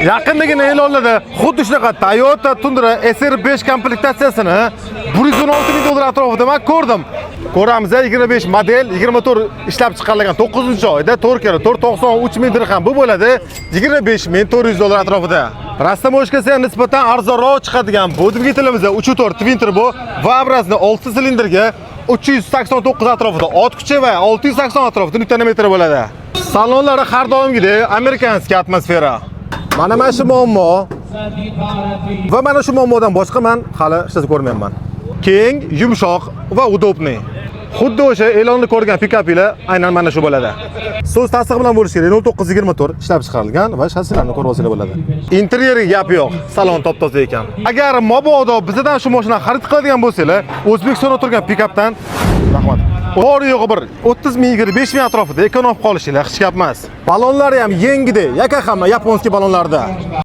Yaqindagina e'lonlarda xuddi shunaqa Toyota Tundra SR5 komplektatsiyasini 116 ming dollar atrofida men ko'rdim. Ko'ramiz, 25 model, 24 ishlab chiqarilgan 9-oyda 4x4 93 ming dirham. Bu bo'ladi 25 ming 400 dollar atrofida. Rastamoshkasiga nisbatan arzonroq chiqadigan bu dvigatelimizda 3.4 twin turbo va obrazli 6 silindrga 389 atrofida ot kuchi va 680 atrofida Nm bo'ladi. Salonlari har doimgidek amerikanskiy atmosfera. Mana shu muammo va mana shu muammodan boshqa men hali hech ko'rmayapman. Keng, yumshoq va udobniy. Xuddi o'sha e'lonni ko'rgan pikaplar aynan mana shu bo'ladi. So'z tasdig'i bilan bo'lishi kerak. 0924 ishlab chiqarilgan va shassilarni ko'rib olsanglar bo'ladi. Interyeri gap yo'q, salon top-toza ekan. Agar mabodo bizdan shu mashinani xarid qiladigan bo'lsanglar, O'zbekistonda turgan pikapdan rahmat. Bor yo'g'i bir 30 ming 25 ming atrofida ekon olib qolishinglar hech gap emas. Balonlari ham yengida, yaka hamma yaponskiy balonlarda.